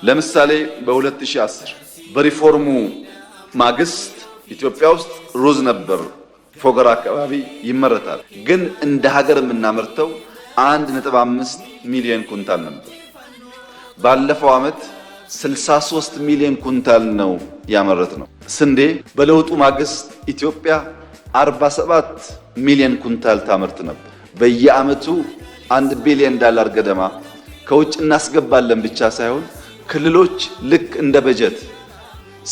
ለምሳሌ በ2010 በሪፎርሙ ማግስት ኢትዮጵያ ውስጥ ሩዝ ነበር ፎገራ አካባቢ ይመረታል። ግን እንደ ሀገር የምናመርተው 1.5 ሚሊዮን ኩንታል ነበር። ባለፈው ዓመት 63 ሚሊዮን ኩንታል ነው ያመረትነው። ስንዴ በለውጡ ማግስት ኢትዮጵያ 47 ሚሊዮን ኩንታል ታመርት ነበር። በየዓመቱ $1 ቢሊዮን ገደማ ከውጭ እናስገባለን ብቻ ሳይሆን ክልሎች ልክ እንደ በጀት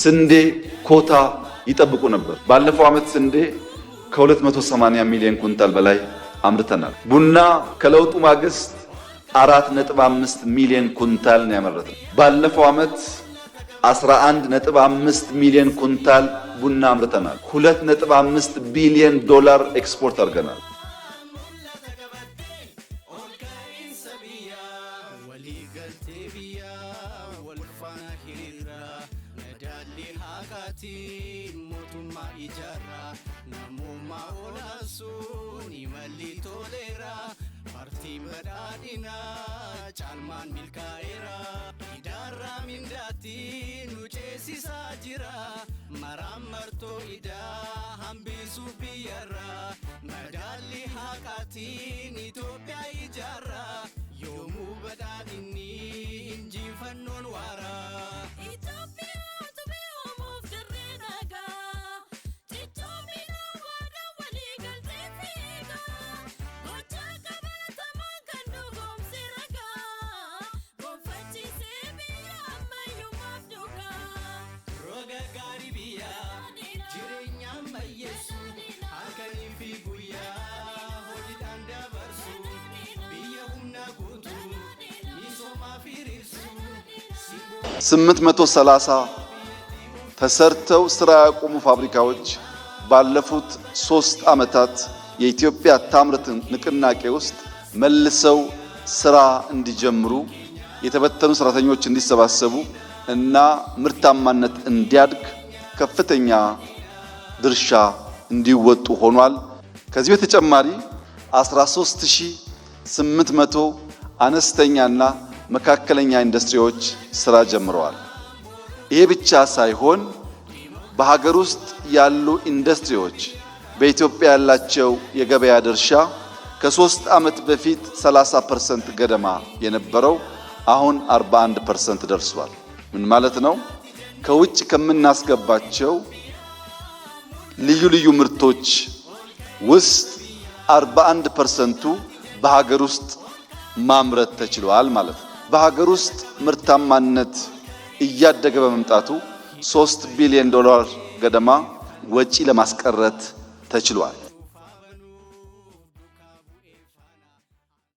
ስንዴ ኮታ ይጠብቁ ነበር። ባለፈው ዓመት ስንዴ ከ280 ሚሊዮን ኩንታል በላይ አምርተናል። ቡና ከለውጡ ማግስት 4.5 ሚሊዮን ኩንታል ነው ያመረትነው። ባለፈው ዓመት 11.5 ሚሊዮን ኩንታል ቡና አምርተናል። $2.5 ቢሊዮን ኤክስፖርት አድርገናል። Chalman milkaera idara mindati nucesi sajira maramarto ida hambisu biyara madali hakati Ethiopia ijara yomu badadini injifannon wara Ethiopia to be of the renaga Titomina wada wali galtefika ስምንት 830 ተሰርተው ስራ ያቆሙ ፋብሪካዎች ባለፉት 3 ዓመታት የኢትዮጵያ ታምርት ንቅናቄ ውስጥ መልሰው ስራ እንዲጀምሩ የተበተኑ ሰራተኞች እንዲሰባሰቡ እና ምርታማነት እንዲያድግ ከፍተኛ ድርሻ እንዲወጡ ሆኗል። ከዚህ በተጨማሪ 13800 አነስተኛና መካከለኛ ኢንዱስትሪዎች ስራ ጀምረዋል። ይሄ ብቻ ሳይሆን በሀገር ውስጥ ያሉ ኢንዱስትሪዎች በኢትዮጵያ ያላቸው የገበያ ድርሻ ከ3 ዓመት በፊት 30% ገደማ የነበረው አሁን 41% ደርሷል። ምን ማለት ነው? ከውጭ ከምናስገባቸው ልዩ ልዩ ምርቶች ውስጥ 41%ቱ በሀገር ውስጥ ማምረት ተችሏል ማለት ነው። በሀገር ውስጥ ምርታማነት እያደገ በመምጣቱ $3 ቢሊዮን ገደማ ወጪ ለማስቀረት ተችሏል።